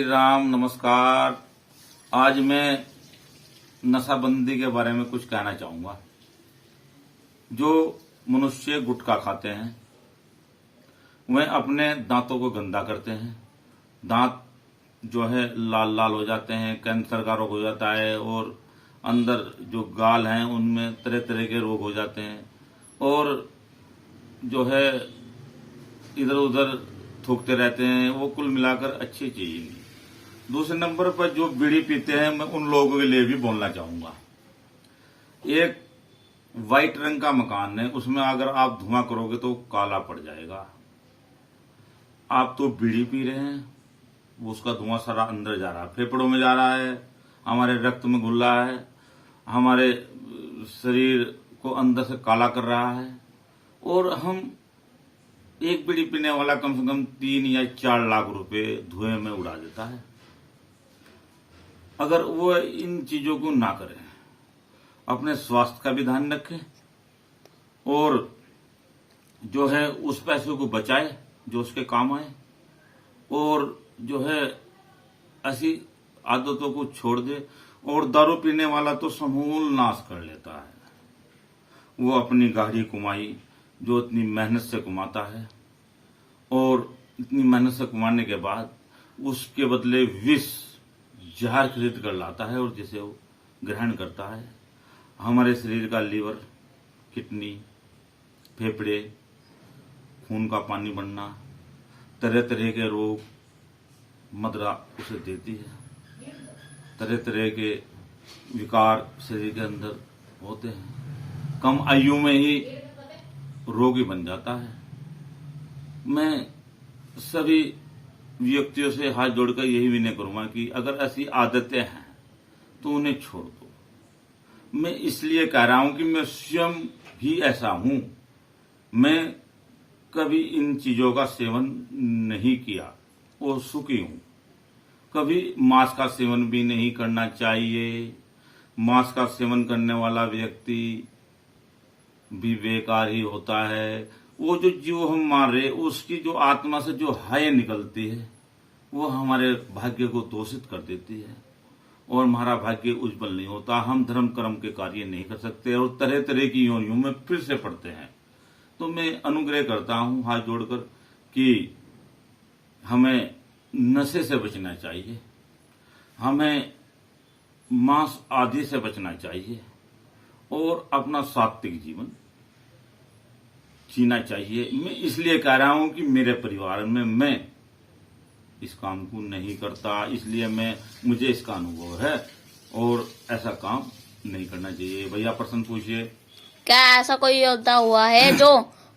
राम, नमस्कार। आज मैं नशाबंदी के बारे में कुछ कहना चाहूंगा। जो मनुष्य गुटखा खाते हैं वह अपने दांतों को गंदा करते हैं। दांत जो है लाल लाल हो जाते हैं, कैंसर का रोग हो जाता है और अंदर जो गाल हैं उनमें तरह तरह के रोग हो जाते हैं और जो है इधर उधर थूकते रहते हैं। वो कुल मिलाकर अच्छी चीज नहीं। दूसरे नंबर पर जो बीड़ी पीते हैं, मैं उन लोगों के लिए भी बोलना चाहूंगा। एक वाइट रंग का मकान है, उसमें अगर आप धुआं करोगे तो काला पड़ जाएगा। आप तो बीड़ी पी रहे हैं, वो उसका धुआं सारा अंदर जा रहा है, फेफड़ों में जा रहा है, हमारे रक्त में घुल रहा है, हमारे शरीर को अंदर से काला कर रहा है। और हम एक बीड़ी पीने वाला कम से कम 3 या 4 लाख रुपए धुएं में उड़ा देता है। अगर वो इन चीजों को ना करें, अपने स्वास्थ्य का भी ध्यान रखें और जो है उस पैसे को बचाए जो उसके काम आए, और जो है ऐसी आदतों को छोड़ दे। और दारू पीने वाला तो समूल नाश कर लेता है। वो अपनी गाढ़ी कमाई जो इतनी मेहनत से कमाता है और इतनी मेहनत से कमाने के बाद उसके बदले विष जहर खरीद कर लाता है और जिसे वो ग्रहण करता है। हमारे शरीर का लीवर, किडनी, फेफड़े, खून का पानी बनना, तरह तरह के रोग मदरा उसे देती है। तरह तरह के विकार शरीर के अंदर होते हैं। कम आयु में ही रोगी बन जाता है। मैं सभी व्यक्तियों से हाथ जोड़कर यही विनय करूंगा कि अगर ऐसी आदतें हैं तो उन्हें छोड़ दो। मैं इसलिए कह रहा हूं कि मैं स्वयं भी ऐसा हूं। मैं कभी इन चीजों का सेवन नहीं किया और सुखी हूं। कभी मांस का सेवन भी नहीं करना चाहिए। मांस का सेवन करने वाला व्यक्ति भी बेकार ही होता है। वो जो जीव हम मार रहे, उसकी जो आत्मा से जो हाय निकलती है वो हमारे भाग्य को दूषित कर देती है और हमारा भाग्य उज्जवल नहीं होता। हम धर्म कर्म के कार्य नहीं कर सकते और तरह तरह की योनियों में फिर से पड़ते हैं। तो मैं अनुग्रह करता हूं हाथ जोड़कर कि हमें नशे से बचना चाहिए, हमें मांस आदि से बचना चाहिए और अपना सात्विक जीवन जीना चाहिए। मैं इसलिए कह रहा हूं कि मेरे परिवार में मैं इस काम को नहीं करता, इसलिए मुझे इसका अनुभव है और ऐसा काम नहीं करना चाहिए। भैया प्रश्न पूछिए। क्या ऐसा कोई योद्धा हुआ है जो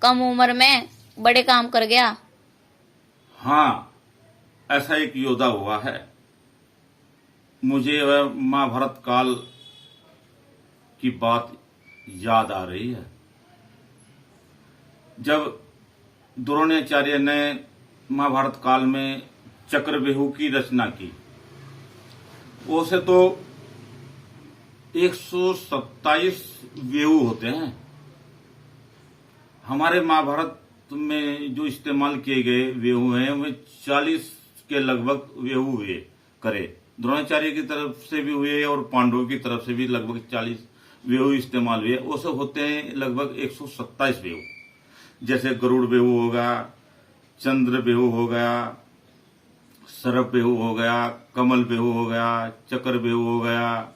कम उम्र में बड़े काम कर गया? हाँ, ऐसा एक योद्धा हुआ है। मुझे वह महाभारत काल की बात याद आ रही है। जब द्रोणाचार्य ने महाभारत काल में चक्रव्यूह की रचना की, उसे तो 127 व्यूह होते हैं। हमारे महाभारत में जो इस्तेमाल किए गए व्यूह हैं वे 40 के लगभग व्यूह हुए करे। द्रोणाचार्य की तरफ से भी हुए और पांडवों की तरफ से भी लगभग 40 व्यूह इस्तेमाल हुए। उसे होते हैं लगभग 127 व्यूह। जैसे गरुड़ बेहू हो गया, चंद्र बेहू हो गया, सर्प बेहू हो गया, कमल बेहू हो गया, चक्र बेहू हो गया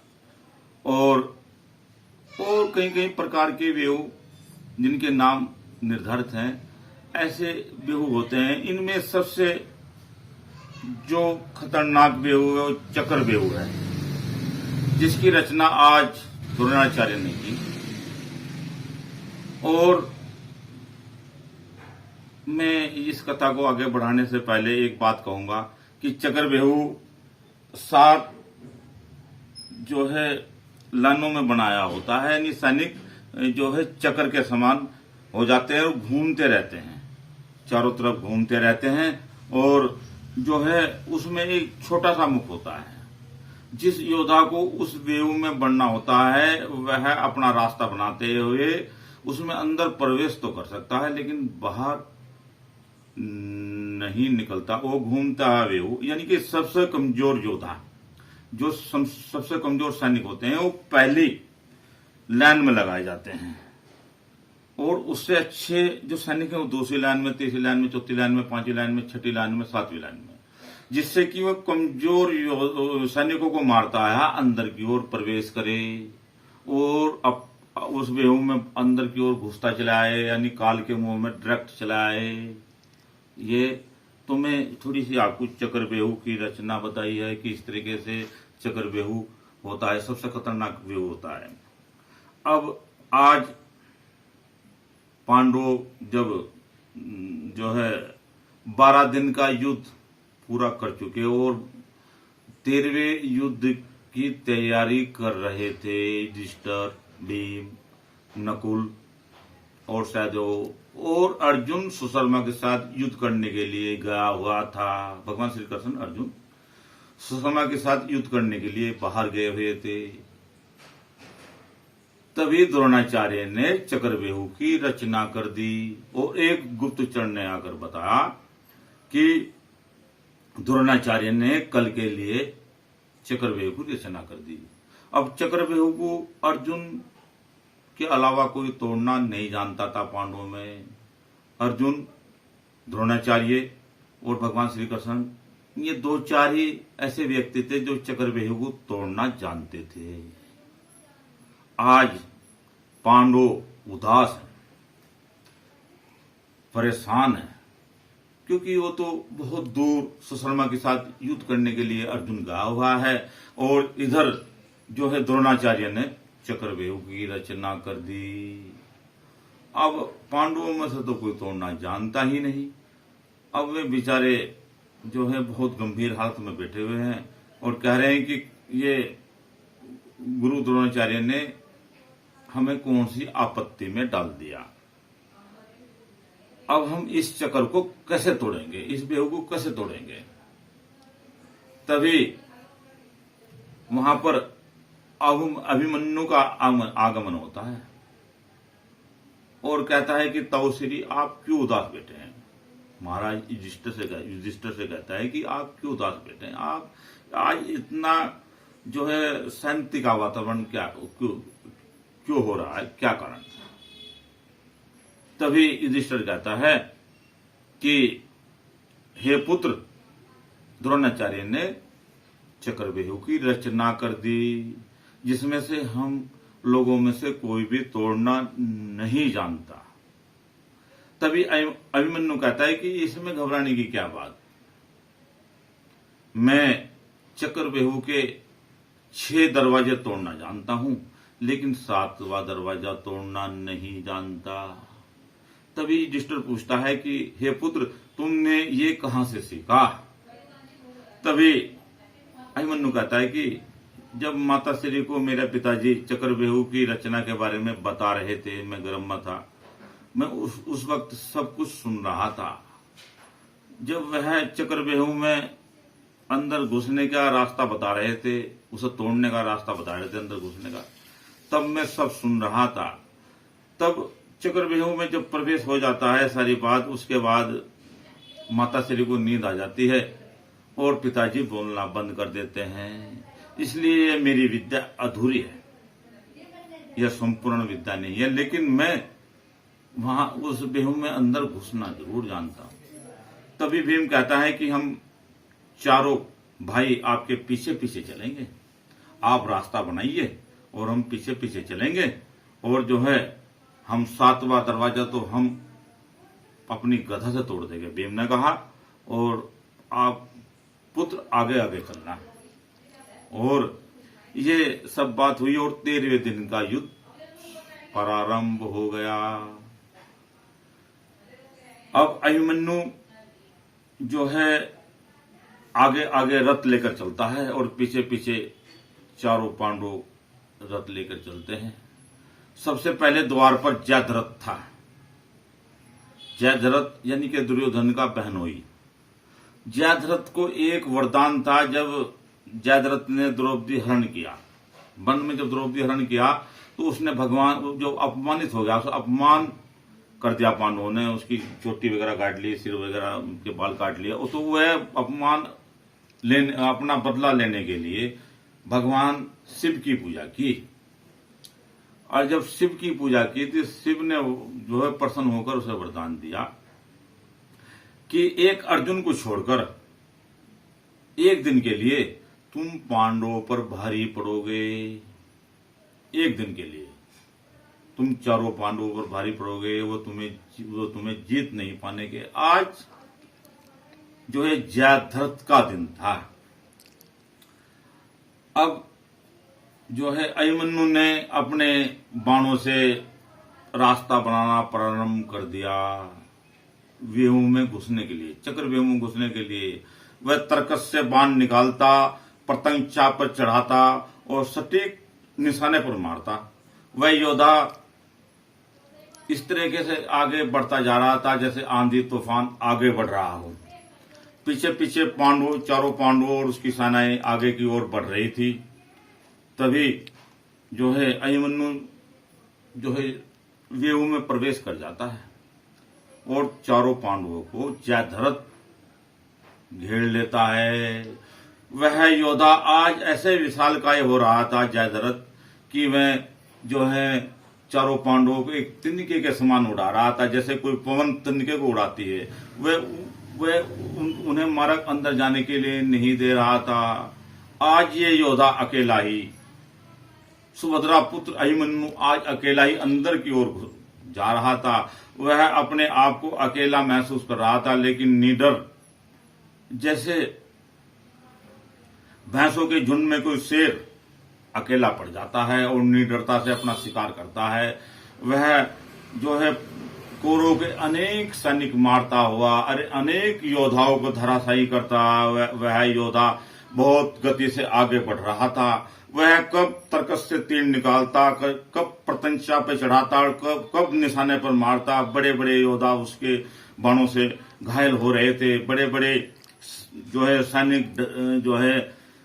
और कई कई प्रकार के बेहू जिनके नाम निर्धारित हैं, ऐसे बेहू होते हैं। इनमें सबसे जो खतरनाक बेहू है वो चक्र बेहू है, जिसकी रचना आज द्रोणाचार्य ने की। और मैं इस कथा को आगे बढ़ाने से पहले एक बात कहूंगा कि चक्रव्यूह 7 जो है लाइनों में बनाया होता है, यानी सैनिक जो है चक्र के समान हो जाते हैं और घूमते रहते हैं, चारों तरफ घूमते रहते हैं। और जो है उसमें एक छोटा सा मुख होता है। जिस योद्धा को उस व्यूह में बढ़ना होता है वह अपना रास्ता बनाते हुए उसमें अंदर प्रवेश तो कर सकता है लेकिन बाहर नहीं निकलता, वो घूमता है बेहू, यानी कि सबसे कमजोर योद्धा, जो सबसे कमजोर सैनिक होते हैं वो पहली लाइन में लगाए जाते हैं, और उससे अच्छे जो सैनिक हैं वो दूसरी लाइन में, तीसरी लाइन में, चौथी लाइन में, पांचवी लाइन में, छठी लाइन में, सातवीं लाइन में, जिससे कि वह कमजोर सैनिकों को मारता है, अंदर की ओर प्रवेश करे और उस बेहू में अंदर की ओर घुसता चलाए, यानी काल के मुंह में डायरेक्ट चलाए। ये तुम्हें थोड़ी सी आपको चक्र बेहू की रचना बताई है कि इस तरीके से चक्र बेहू होता है, सबसे खतरनाक बेहू होता है। अब आज पांडव जब जो है 12 दिन का युद्ध पूरा कर चुके और 13वें युद्ध की तैयारी कर रहे थे, युधिष्ठिर, भीम, नकुल और सहदेव और अर्जुन सुशर्मा के साथ युद्ध करने के लिए गया हुआ था। भगवान श्री कृष्ण अर्जुन सुशर्मा के साथ युद्ध करने के लिए बाहर गए हुए थे। तभी द्रोणाचार्य ने चक्रव्यूह की रचना कर दी और एक गुप्तचर ने आकर बताया कि द्रोणाचार्य ने कल के लिए चक्रव्यूह की रचना कर दी। अब चक्रव्यूह को अर्जुन के अलावा कोई तोड़ना नहीं जानता था पांडवों में। अर्जुन, द्रोणाचार्य और भगवान श्री कृष्ण, ये 2-4 ही ऐसे व्यक्ति थे जो चक्रव्यूह को तोड़ना जानते थे। आज पांडव उदास है, परेशान है, क्योंकि वो तो बहुत दूर सुशर्मा के साथ युद्ध करने के लिए अर्जुन गया हुआ है और इधर जो है द्रोणाचार्य ने चक्रव्यूह की रचना कर दी। अब पांडवों में से तो कोई तोड़ना जानता ही नहीं। अब वे बेचारे जो है बहुत गंभीर हालत में बैठे हुए हैं और कह रहे हैं कि ये गुरु द्रोणाचार्य ने हमें कौन सी आपत्ति में डाल दिया। अब हम इस चक्र को कैसे तोड़ेंगे, इस बेहू को कैसे तोड़ेंगे। तभी वहां पर अभिमन्यु का आगमन होता है और कहता है कि तौश्री आप क्यों उदास बैठे हैं। महाराज युधिष्ठिर से कहता है कि आप क्यों उदास बैठे हैं, आप आज इतना जो है शांति का वातावरण क्यों हो रहा है, क्या कारण। तभी युधिष्ठिर कहता है कि हे पुत्र, द्रोणाचार्य ने चक्रव्यूह की रचना कर दी जिसमें से हम लोगों में से कोई भी तोड़ना नहीं जानता। तभी अभिमन्यु कहता है कि इसमें घबराने की क्या बात, मैं चक्रव्यूह के 6 दरवाजे तोड़ना जानता हूं लेकिन 7वां दरवाजा तोड़ना नहीं जानता। तभी युधिष्ठिर पूछता है कि हे पुत्र, तुमने ये कहां से सीखा। तभी अभिमन्यु कहता है कि जब माता श्री को मेरे पिताजी चक्रव्यूह की रचना के बारे में बता रहे थे, मैं गर्भ में था, मैं उस वक्त सब कुछ सुन रहा था। जब वह चक्रव्यूह में अंदर घुसने का रास्ता बता रहे थे, उसे तोड़ने का रास्ता बता रहे थे अंदर घुसने का, तब मैं सब सुन रहा था। तब चक्रव्यूह में जब प्रवेश हो जाता है सारी बात, उसके बाद माता श्री को नींद आ जाती है और पिताजी बोलना बंद कर देते हैं। इसलिए मेरी विद्या अधूरी है, यह संपूर्ण विद्या नहीं है, लेकिन मैं वहां उस बेहू में अंदर घुसना जरूर जानता हूं। तभी भीम कहता है कि हम चारों भाई आपके पीछे पीछे चलेंगे, आप रास्ता बनाइए और हम पीछे पीछे चलेंगे और जो है हम 7वां दरवाजा तो हम अपनी गधा से तोड़ देंगे, भीम ने कहा, और आप पुत्र आगे आगे चलना। और ये सब बात हुई और 13वें दिन का युद्ध प्रारंभ हो गया। अब अभिमन्यु जो है आगे आगे रथ लेकर चलता है और पीछे पीछे चारों पांडव रथ लेकर चलते हैं। सबसे पहले द्वार पर जयद्रथ था। जयद्रथ यानी कि दुर्योधन का बहनोई। जयद्रथ को एक वरदान था। जब जयद्रथ ने द्रौपदी हरण किया, वन में जब द्रौपदी हरण किया, तो उसने भगवान जो अपमानित हो गया, उस अपमान कर दिया पांडवों ने, उसकी चोटी वगैरह काट ली, सिर वगैरह के बाल काट लिया, तो वह अपमान लेने, अपना बदला लेने के लिए भगवान शिव की पूजा की। और जब शिव की पूजा की तो शिव ने जो है प्रसन्न होकर उसे वरदान दिया कि एक अर्जुन को छोड़कर एक दिन के लिए तुम पांडवों पर भारी पड़ोगे। एक दिन के लिए तुम चारों पांडवों पर भारी पड़ोगे, वो तुम्हें जीत नहीं पाने के। आज जो है जयद्रथ का दिन था। अब जो है अभिमन्यु ने अपने बाणों से रास्ता बनाना प्रारंभ कर दिया व्यूह में घुसने के लिए, चक्र व्यूह में घुसने के लिए। वह तर्कस से बाण निकालता, पतंग चाप पर चढ़ाता और सटीक निशाने पर मारता। वह योद्धा इस तरीके से आगे बढ़ता जा रहा था जैसे आंधी तूफान आगे बढ़ रहा हो। पीछे पीछे पांडवों, चारों पांडवों और उसकी सेनाएं आगे की ओर बढ़ रही थी। तभी जो है अभिमन्यु जो है व्यूह में प्रवेश कर जाता है और चारों पांडवों को जयद्रथ घेर लेता है। वह योद्धा आज ऐसे विशालकाय हो रहा था जयद्रथ कि वह जो है चारों पांडवों को एक तिनके के समान उड़ा रहा था, जैसे कोई पवन तिनके को उड़ाती है। वह उन्हें मार्ग अंदर जाने के लिए नहीं दे रहा था। आज ये योद्धा अकेला ही, सुभद्रा पुत्र अभिमन्यु आज अकेला ही अंदर की ओर जा रहा था। वह अपने आप को अकेला महसूस कर रहा था, लेकिन निडर, जैसे भैंसों के झुंड में कोई शेर अकेला पड़ जाता है और निडरता से अपना शिकार करता है। वह जो है कौरवों के अनेक सैनिक मारता हुआ, अनेक योद्धाओं को धराशायी करता, वह योद्धा बहुत गति से आगे बढ़ रहा था। वह कब तर्कस से तीर निकालता, कब प्रत्यंचा पे चढ़ाता और कब निशाने पर मारता। बड़े बड़े योद्धा उसके बाणों से घायल हो रहे थे। बड़े बड़े जो है सैनिक जो है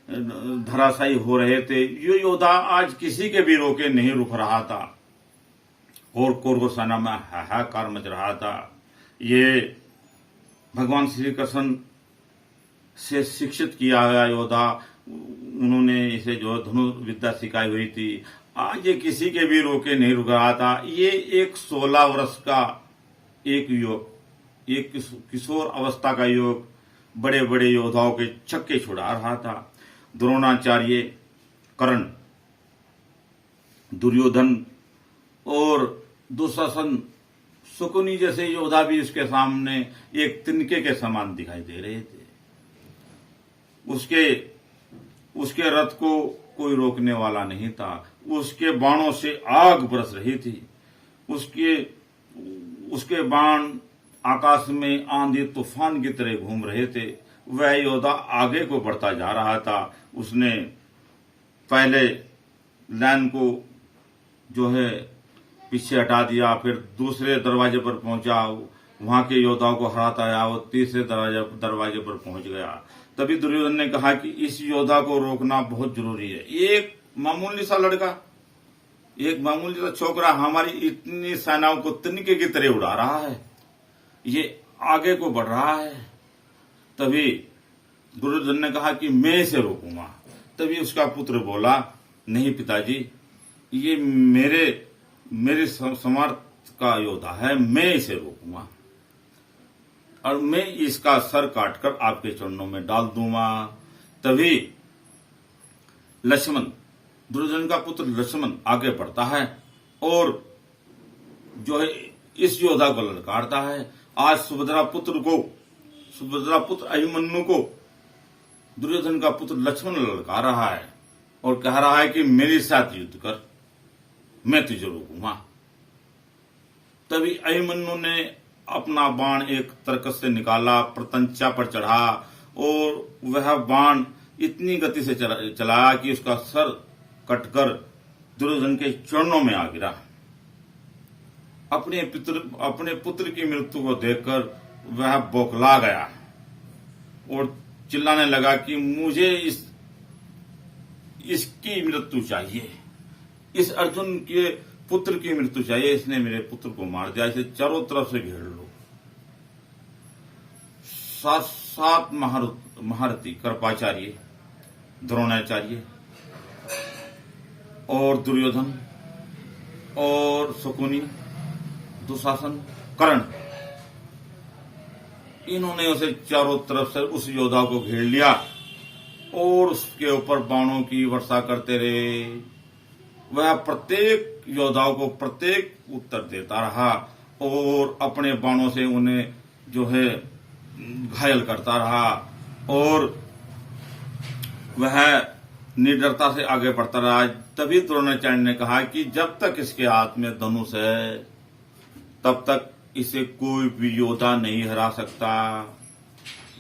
धराशायी हो रहे थे। ये योद्धा आज किसी के भी रोके नहीं रुक रहा था और कौरव सेना में हाहाकार मच रहा था। ये भगवान श्री कृष्ण से शिक्षित किया गया योद्धा, उन्होंने इसे जो धनुष विद्या सिखाई हुई थी। आज ये किसी के भी रोके नहीं रुक रहा था। ये एक 16 वर्ष का एक युवक, एक किशोर अवस्था का युवक बड़े बड़े योद्धाओं के छक्के छुड़ा रहा था। द्रोणाचार्य, कर्ण, दुर्योधन और दुशासन, शकुनी जैसे योद्धा भी उसके सामने एक तिनके के समान दिखाई दे रहे थे। उसके रथ को कोई रोकने वाला नहीं था। उसके बाणों से आग बरस रही थी। उसके बाण आकाश में आंधी तूफान की तरह घूम रहे थे। वह योद्धा आगे को बढ़ता जा रहा था। उसने पहले लाइन को जो है पीछे हटा दिया, फिर दूसरे दरवाजे पर पहुंचा, वहां के योद्धाओं को हराता आया, वो तीसरे दरवाजे पर पहुंच गया। तभी दुर्योधन ने कहा कि इस योद्धा को रोकना बहुत जरूरी है। एक मामूली सा लड़का, एक मामूली सा छोकरा हमारी इतनी सेनाओं को तिनके की तरह उड़ा रहा है, ये आगे को बढ़ रहा है। तभी दुर्योधन ने कहा कि मैं इसे रोकूंगा। तभी उसका पुत्र बोला, नहीं पिताजी, ये मेरे समर्थ का योद्धा है, मैं इसे रोकूंगा और मैं इसका सर काटकर आपके चरणों में डाल दूंगा। तभी लक्ष्मण, दुर्योधन का पुत्र लक्ष्मण आगे बढ़ता है और जो है इस योद्धा को ललकारता है। आज सुभद्रा पुत्र अभिमन्यु को दुर्योधन का पुत्र लक्ष्मण ललकार रहा है और कह रहा है कि मेरे साथ युद्ध कर, मैं तुझे रोकूंगा। तभी अभिमन्यु ने अपना बाण एक तर्कस से निकाला, प्रत्यंचा पर चढ़ा और वह बाण इतनी गति से चलाया कि उसका सर कटकर दुर्योधन के चरणों में आ गिरा। अपने पुत्र की मृत्यु को देखकर वह बौखला गया और चिल्लाने लगा कि मुझे इसकी मृत्यु चाहिए। इस अर्जुन के पुत्र की मृत्यु चाहिए, इसने मेरे पुत्र को मार दिया, इसे चारों तरफ से घेर लो। सात महारथी कृपाचार्य, द्रोणाचार्य और दुर्योधन और शकुनी, दुशासन, कर्ण, इन्होंने उसे चारों तरफ से उस योद्धा को घेर लिया और उसके ऊपर बाणों की वर्षा करते रहे। वह प्रत्येक योद्धाओं को प्रत्येक उत्तर देता रहा और अपने बाणों से उन्हें जो है घायल करता रहा और वह निडरता से आगे बढ़ता रहा। तभी द्रोणाचार्य ने कहा कि जब तक इसके हाथ में धनुष है तब तक इसे कोई भी योद्धा नहीं हरा सकता।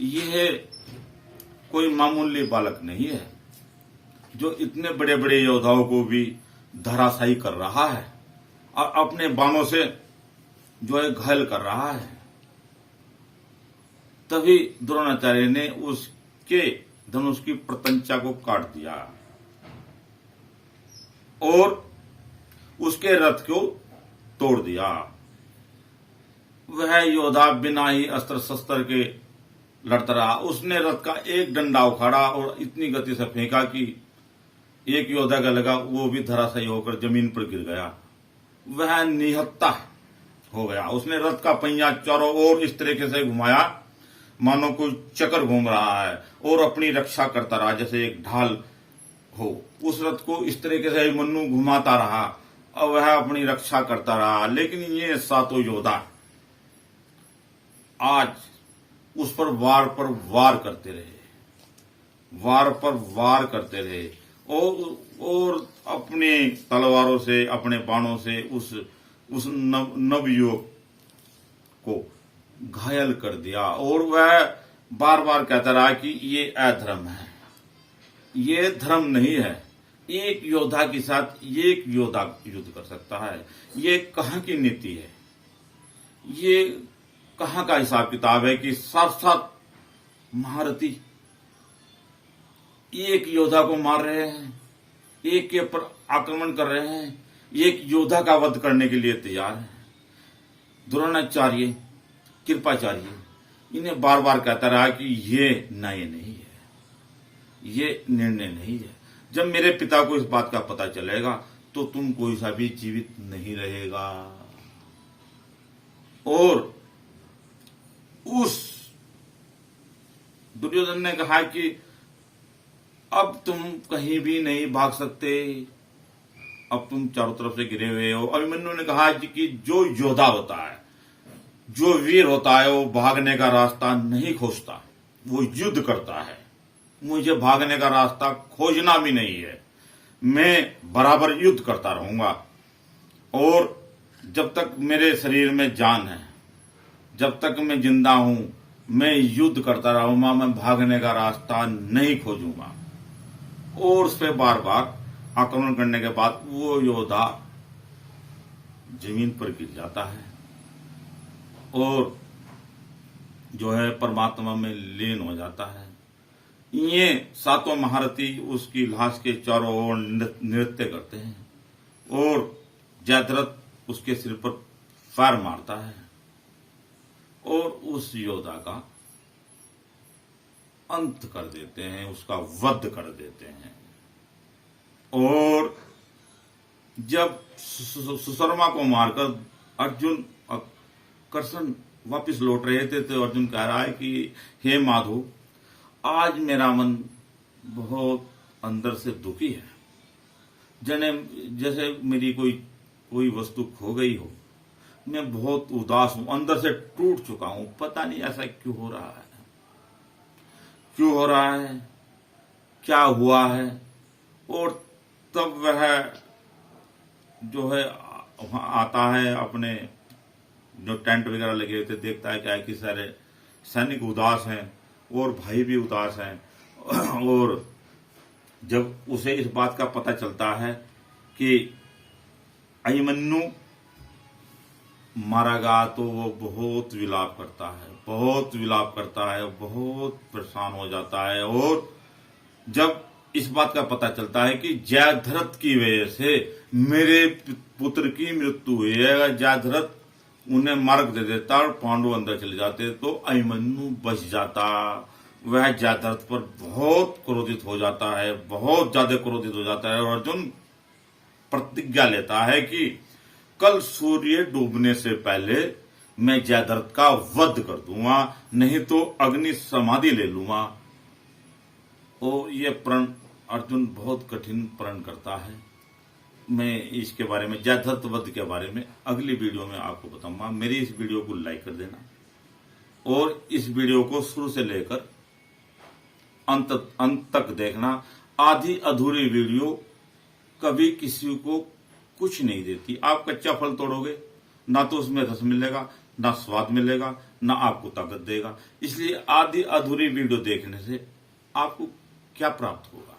यह कोई मामूली बालक नहीं है जो इतने बड़े बड़े योद्धाओं को भी धराशायी कर रहा है और अपने बाणों से जो है घायल कर रहा है। तभी द्रोणाचार्य ने उसके धनुष की प्रत्यंचा को काट दिया और उसके रथ को तोड़ दिया। वह योद्धा बिना ही अस्त्र शस्त्र के लड़ता रहा। उसने रथ का एक डंडा उखाड़ा और इतनी गति से फेंका कि एक योद्धा का लगा, वो भी धराशायी होकर जमीन पर गिर गया। वह निहत्था हो गया। उसने रथ का पहिया चारों ओर इस तरीके से घुमाया मानो कोई चक्कर घूम रहा है और अपनी रक्षा करता रहा जैसे एक ढाल हो। उस रथ को इस तरीके से मन्नू घुमाता रहा और वह अपनी रक्षा करता रहा। लेकिन ये सातों योद्धा आज उस पर वार करते रहे, वार पर वार करते रहे और अपने तलवारों से, अपने बाणों से उस नवयुवक को घायल कर दिया। और वह बार बार कहता रहा कि ये अधर्म है, ये धर्म नहीं है। एक योद्धा के साथ एक योद्धा युद्ध कर सकता है। ये कहाँ की नीति है, ये कहाँ का हिसाब किताब है कि 7 महारथी एक योद्धा को मार रहे हैं, एक के ऊपर आक्रमण कर रहे हैं, एक योद्धा का वध करने के लिए तैयार है। द्रोणाचार्य, कृपाचार्य इन्हें बार बार कहता रहा कि ये न्याय नहीं है, ये निर्णय नहीं है। जब मेरे पिता को इस बात का पता चलेगा तो तुम कोई सा भी जीवित नहीं रहेगा। और उस दुर्योधन ने कहा कि अब तुम कहीं भी नहीं भाग सकते, अब तुम चारों तरफ से घिरे हुए हो। अभिमन्यु ने कहा कि जो योद्धा होता है, जो वीर होता है, वो भागने का रास्ता नहीं खोजता, वो युद्ध करता है। मुझे भागने का रास्ता खोजना भी नहीं है, मैं बराबर युद्ध करता रहूंगा और जब तक मेरे शरीर में जान है, जब तक मैं जिंदा हूं, मैं युद्ध करता रहूंगा, मैं भागने का रास्ता नहीं खोजूंगा। और उस पर बार बार आक्रमण करने के बाद वो योद्धा जमीन पर गिर जाता है और जो है परमात्मा में लीन हो जाता है। ये 7 महारथी उसकी लाश के चारों ओर नृत्य करते हैं और जयद्रथ उसके सिर पर फायर मारता है और उस योद्धा का अंत कर देते हैं, उसका वध कर देते हैं। और जब सुशर्मा को मारकर अर्जुन कृष्ण वापस लौट रहे थे तो अर्जुन कह रहा है कि हे माधव, आज मेरा मन बहुत अंदर से दुखी है, जैसे मेरी कोई वस्तु खो गई हो। मैं बहुत उदास हूं, अंदर से टूट चुका हूं। पता नहीं ऐसा क्यों हो रहा है, क्यों हो रहा है, क्या हुआ है। और तब वह जो है वहां आता है, अपने जो टेंट वगैरह लगे हुए थे देखता है क्या है कि सारे सैनिक उदास हैं और भाई भी उदास हैं। और जब उसे इस बात का पता चलता है कि अभिमन्यु मारा गया तो वो बहुत विलाप करता है, बहुत विलाप करता है, बहुत परेशान हो जाता है। और जब इस बात का पता चलता है कि जयद्रथ की वजह से मेरे पुत्र की मृत्यु हुई है। अगर जयद्रथ उन्हें मार्ग दे देता और पांडु अंदर चले जाते तो अभिमन्यु बच जाता। वह जयद्रथ पर बहुत क्रोधित हो जाता है, बहुत ज्यादा क्रोधित हो जाता है, और अर्जुन प्रतिज्ञा लेता है कि कल सूर्य डूबने से पहले मैं जयद्रथ का वध कर दूंगा, नहीं तो अग्नि समाधि ले लूंगा। और ये प्रण अर्जुन बहुत कठिन प्रण करता है। मैं इसके बारे में, जयद्रथ वध के बारे में अगली वीडियो में आपको बताऊंगा। मेरी इस वीडियो को लाइक कर देना और इस वीडियो को शुरू से लेकर अंत तक देखना। आधी अधूरी वीडियो कभी किसी को कुछ नहीं देती। आप कच्चा फल तोड़ोगे ना तो उसमें रस मिलेगा, ना स्वाद मिलेगा, ना आपको ताकत देगा। इसलिए आधी अधूरी वीडियो देखने से आपको क्या प्राप्त होगा?